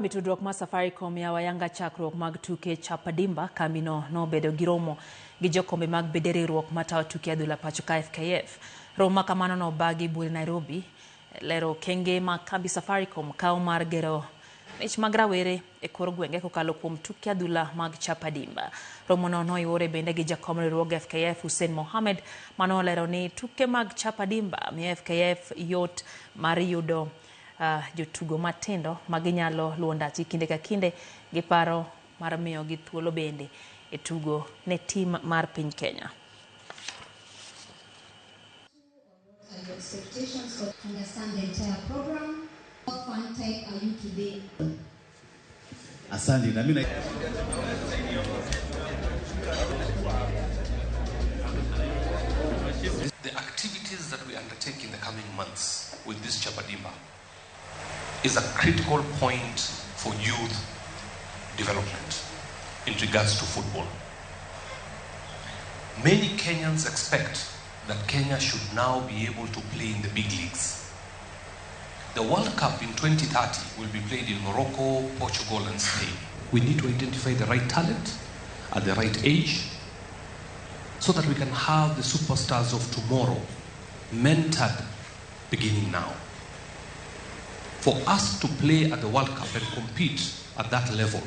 Mitudruok ma Safaricom ya ayanga chakruok mag tuke Chapa Dimba kambino nobedo gi romo gi jokombe mag bederiruok matayo tuke adhula pacho ka FKF. Romo kamano no bagi buri Nairobi lero kenge ma kambi Safaricom kawo mar gero mich mag rawere e kor gwenge kokalo kuom tuke adhula mag Chapa Dimba. Romo no noyore bende gi jakom riwruog FKF Hussein Mohamed mano lero ni tuke mag Chapa Dimba mi FKF yot mar yudo jotugo matindo maginyalo luondachi kinde ka kinde gi paro mar miyo gi thuolo bende e tugo ne tim mar piny Kenya. Your expectations to understand the entire program. What fun type are you today? Asante na mimi The activities that we undertake in the coming months with this Chapa Dimba is a critical point for youth development in regards to football. Many Kenyans expect that Kenya should now be able to play in the big leagues. The World Cup in 2030 will be played in Morocco, Portugal, and Spain. We need to identify the right talent at the right age so that we can have the superstars of tomorrow mentored beginning now. For us to play at the World Cup and compete at that level,